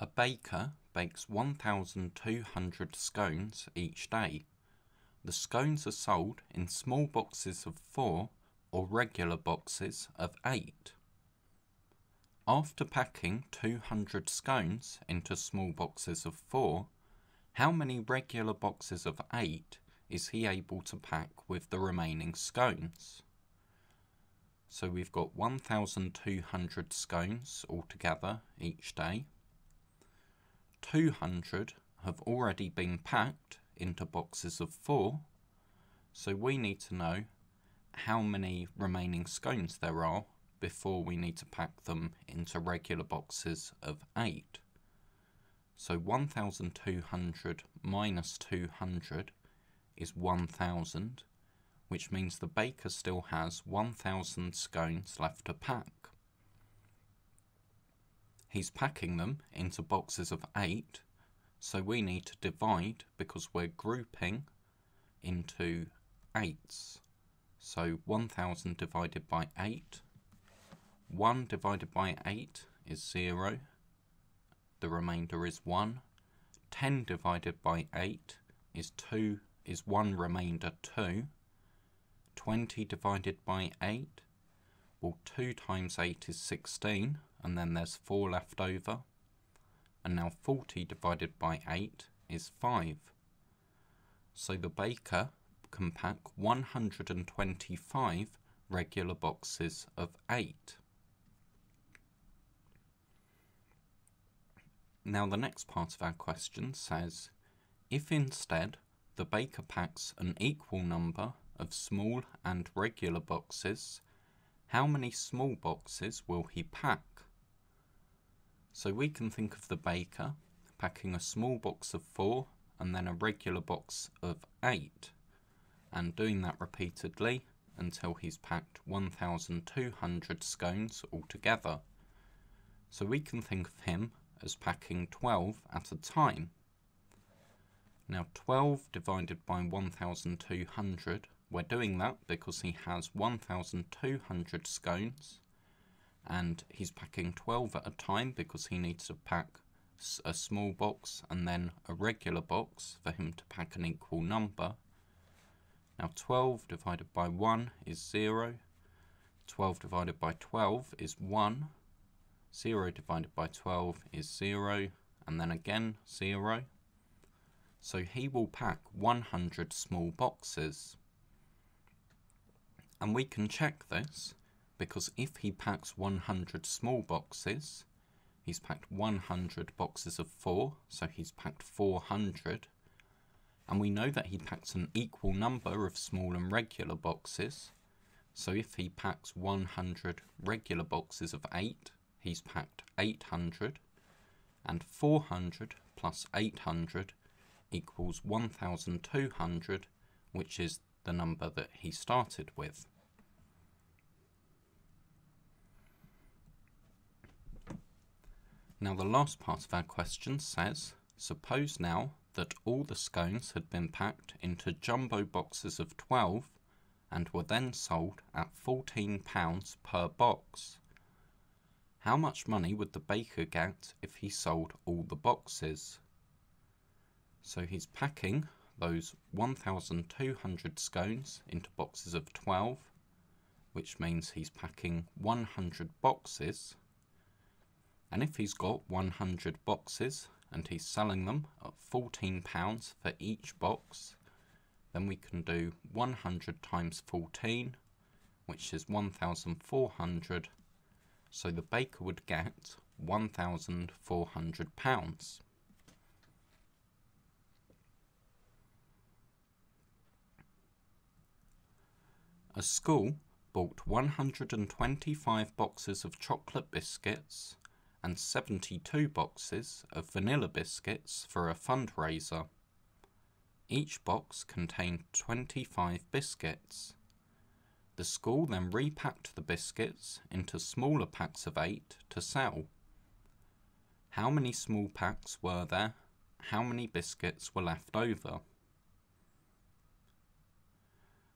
A baker bakes 1,200 scones each day. The scones are sold in small boxes of 4 or regular boxes of 8. After packing 200 scones into small boxes of 4, how many regular boxes of 8 is he able to pack with the remaining scones? So we've got 1,200 scones altogether each day. 200 have already been packed into boxes of 4, so we need to know how many remaining scones there are before we need to pack them into regular boxes of 8. So 1,200 minus 200 is 1,000, which means the baker still has 1,000 scones left to pack. He's packing them into boxes of 8, so we need to divide because we're grouping into 8s. So 1,000 divided by 8. 1 divided by 8 is 0. The remainder is 1. 10 divided by 8 is 1 remainder 2. 20 divided by 8, well, 2 times 8 is 16, and then there's 4 left over. And now 40 divided by 8 is 5. So the baker can pack 125 regular boxes of 8. Now the next part of our question says, if instead the baker packs an equal number of small and regular boxes, how many small boxes will he pack? So we can think of the baker packing a small box of 4 and then a regular box of 8, and doing that repeatedly until he's packed 1,200 scones altogether. So we can think of him as packing 12 at a time. Now 12 divided by 1,200, we're doing that because he has 1,200 scones, and he's packing 12 at a time because he needs to pack a small box and then a regular box for him to pack an equal number. Now 12 divided by 1 is 0. 12 divided by 12 is 1. 0 divided by 12 is 0, and then again 0. So he will pack 100 small boxes. And we can check this, because if he packs 100 small boxes, he's packed 100 boxes of 4, so he's packed 400. And we know that he packs an equal number of small and regular boxes. So if he packs 100 regular boxes of 8, he's packed 800. And 400 plus 800 equals 1,200, which is the number that he started with. Now the last part of our question says, suppose now that all the scones had been packed into jumbo boxes of 12 and were then sold at £14 per box. How much money would the baker get if he sold all the boxes? So he's packing those 1,200 scones into boxes of 12, which means he's packing 100 boxes. And if he's got 100 boxes and he's selling them at £14 for each box, then we can do 100 times 14, which is 1,400. So the baker would get £1,400. A school bought 125 boxes of chocolate biscuits and 72 boxes of vanilla biscuits for a fundraiser. Each box contained 25 biscuits. The school then repacked the biscuits into smaller packs of 8 to sell. How many small packs were there? How many biscuits were left over?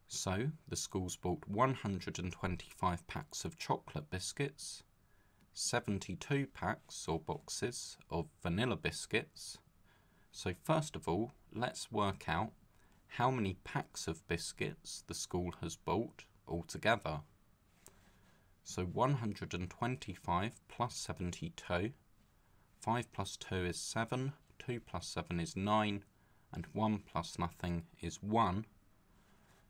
So the schools bought 125 packs of chocolate biscuits 72 packs or boxes of vanilla biscuits. So first of all, let's work out how many packs of biscuits the school has bought altogether. So 125 plus 72, 5 plus 2 is 7, 2 plus 7 is 9, and 1 plus nothing is 1.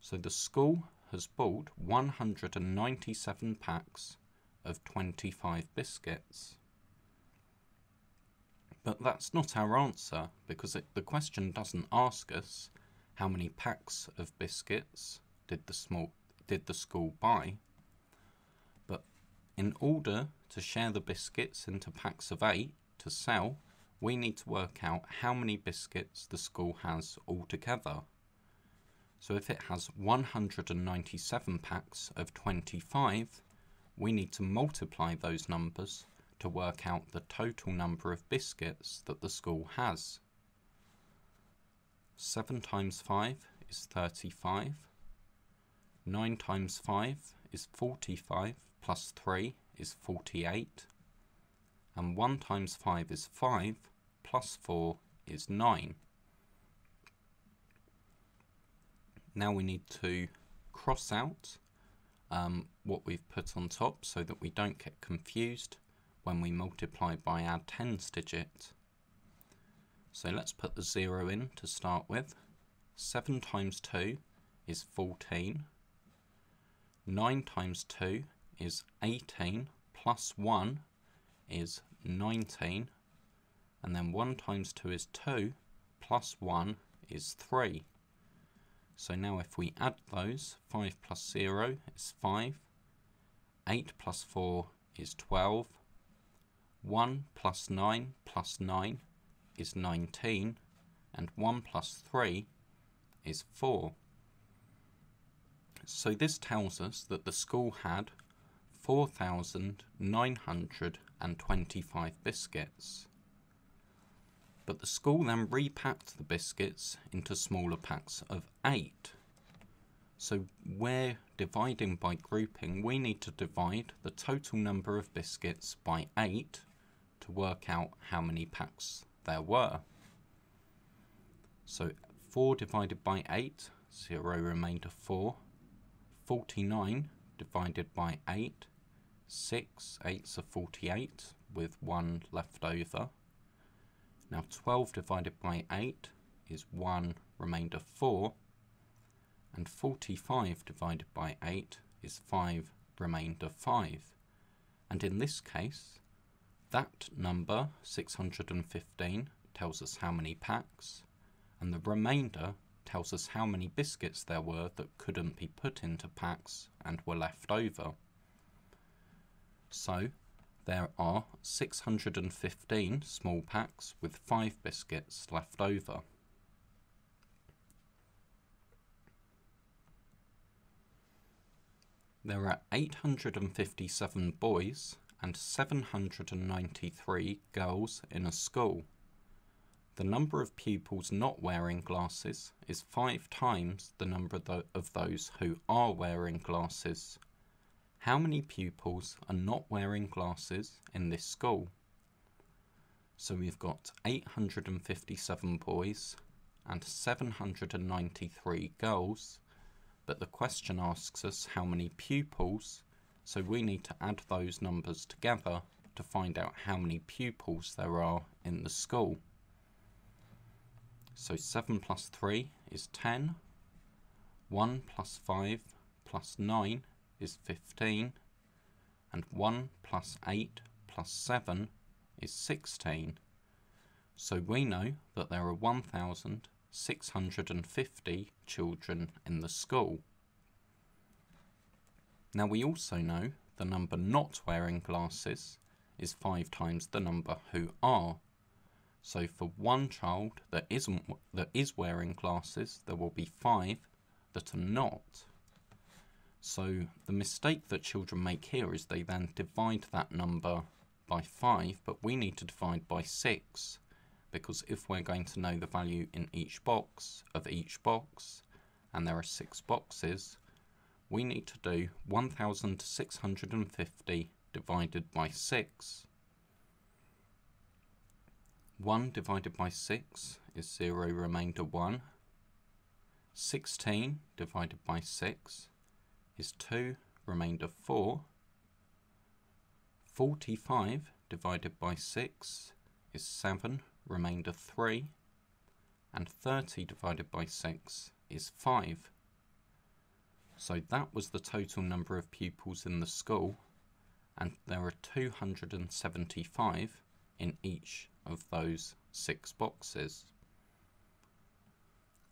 So the school has bought 197 packs of 25 biscuits. But that's not our answer, because the question doesn't ask us how many packs of biscuits did the school buy. But in order to share the biscuits into packs of 8 to sell, we need to work out how many biscuits the school has altogether. So if it has 197 packs of 25, we need to multiply those numbers to work out the total number of biscuits that the school has. 7 times 5 is 35. 9 times 5 is 45, plus 3 is 48. And 1 times 5 is 5, plus 4 is 9. Now we need to cross out what we've put on top so that we don't get confused when we multiply by our tens digit. So let's put the 0 in to start with. 7 times 2 is 14. 9 times 2 is 18, plus 1 is 19. And then 1 times 2 is 2, plus 1 is 3. So now if we add those, 5 plus 0 is 5. 8 plus 4 is 12. 1 plus 9 is 19, and 1 plus 3 is 4. So this tells us that the school had 4,925 biscuits. But the school then repacked the biscuits into smaller packs of 8. So we're dividing by grouping. We need to divide the total number of biscuits by 8 to work out how many packs there were. So 4 divided by 8, 0 remainder 4. 49 divided by 8, 6, 8's are 48 with 1 left over. Now 12 divided by 8 is 1 remainder 4. And 45 divided by 8 is 5 remainder 5. And in this case, that number, 615, tells us how many packs, and the remainder tells us how many biscuits there were that couldn't be put into packs and were left over. So there are 615 small packs with 5 biscuits left over. There are 857 boys and 793 girls in a school. The number of pupils not wearing glasses is 5 times the number of those who are wearing glasses. How many pupils are not wearing glasses in this school? So we've got 857 boys and 793 girls, but the question asks us how many pupils, so we need to add those numbers together to find out how many pupils there are in the school. So 7 plus 3 is 10, 1 plus 5 plus 9 is 15, and 1 plus 8 plus 7 is 16. So we know that there are 1,650 children in the school. Now we also know the number not wearing glasses is 5 times the number who are. So for one child that is wearing glasses, there will be 5 that are not. So the mistake that children make here is they then divide that number by 5, but we need to divide by 6, because if we're going to know the value in each box, and there are 6 boxes, we need to do 1,650 divided by 6. 1 divided by 6 is 0 remainder 1. 16 divided by 6 is 2 remainder 4. 45 divided by 6 is 7 remainder 3. And 30 divided by 6 is 5. So that was the total number of pupils in the school, and there are 275 in each of those 6 boxes.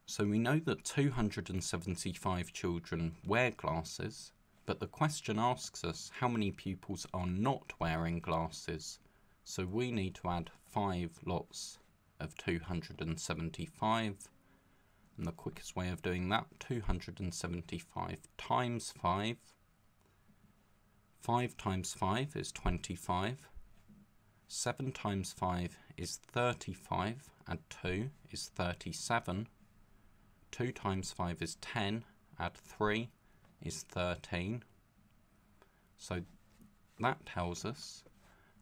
So we know that 275 children wear glasses, but the question asks us how many pupils are not wearing glasses. So we need to add 5 lots of 275, and the quickest way of doing that, 275 times 5. 5 times 5 is 25. 7 times 5 is 35, add 2 is 37. 2 times 5 is 10, add 3 is 13. So that tells us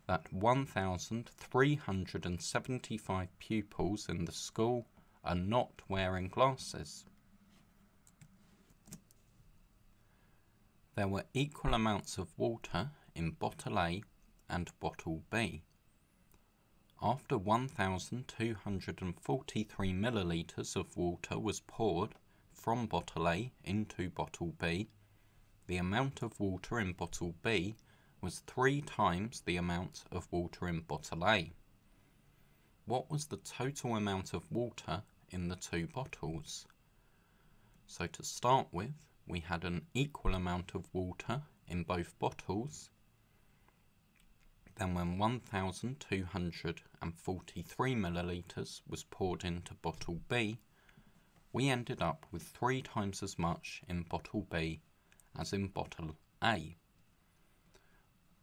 that 1,375 pupils in the school are not wearing glasses. There were equal amounts of water in bottle A and bottle B. After 1,243 millilitres of water was poured from bottle A into bottle B, the amount of water in bottle B was 3 times the amount of water in bottle A. What was the total amount of water in the 2 bottles? So to start with, we had an equal amount of water in both bottles. Then when 1,243 millilitres was poured into bottle B, we ended up with 3 times as much in bottle B as in bottle A.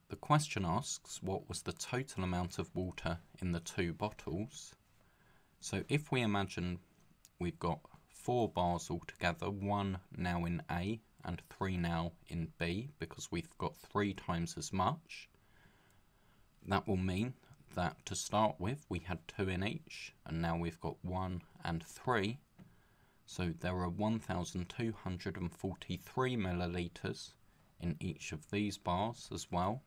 The question asks what was the total amount of water in the 2 bottles. So if we imagine we've got 4 bars altogether, 1 now in A and 3 now in B, because we've got 3 times as much, that will mean that to start with we had 2 in each, and now we've got 1 and 3. So there are 1,243 millilitres in each of these bars as well.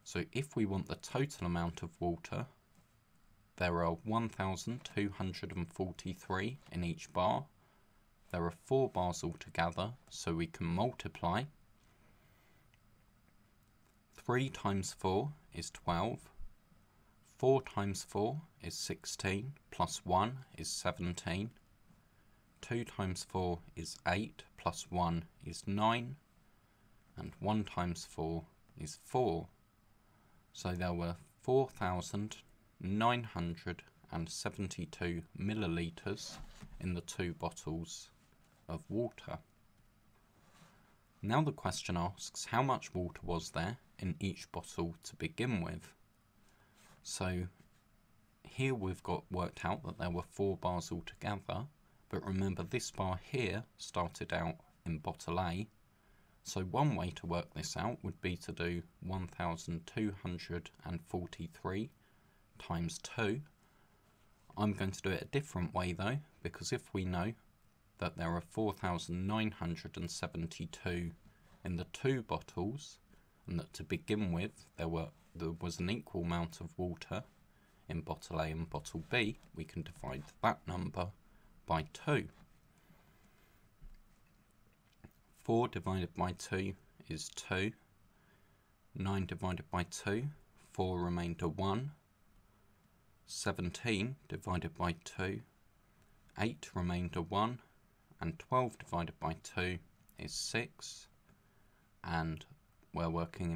So if we want the total amount of water, there are 1,243 in each bar. There are 4 bars altogether, so we can multiply. 3 times 4 is 12. 4 times 4 is 16, plus 1 is 17. 2 times 4 is 8, plus 1 is 9. And 1 times 4 is 4. So there were 4,972 millilitres in the 2 bottles of water. Now the question asks how much water was there in each bottle to begin with. So here we've got worked out that there were 4 bars altogether, but remember this bar here started out in bottle A. So one way to work this out would be to do 1,243 times 2. I'm going to do it a different way though, because if we know that there are 4,972 in the 2 bottles, and that to begin with there was an equal amount of water in bottle A and bottle B, we can divide that number by 2. 4 divided by 2 is 2. 9 divided by 2, 4 remainder 1. 17 divided by 2, 8 remainder 1. And 12 divided by 2 is 6. And we're working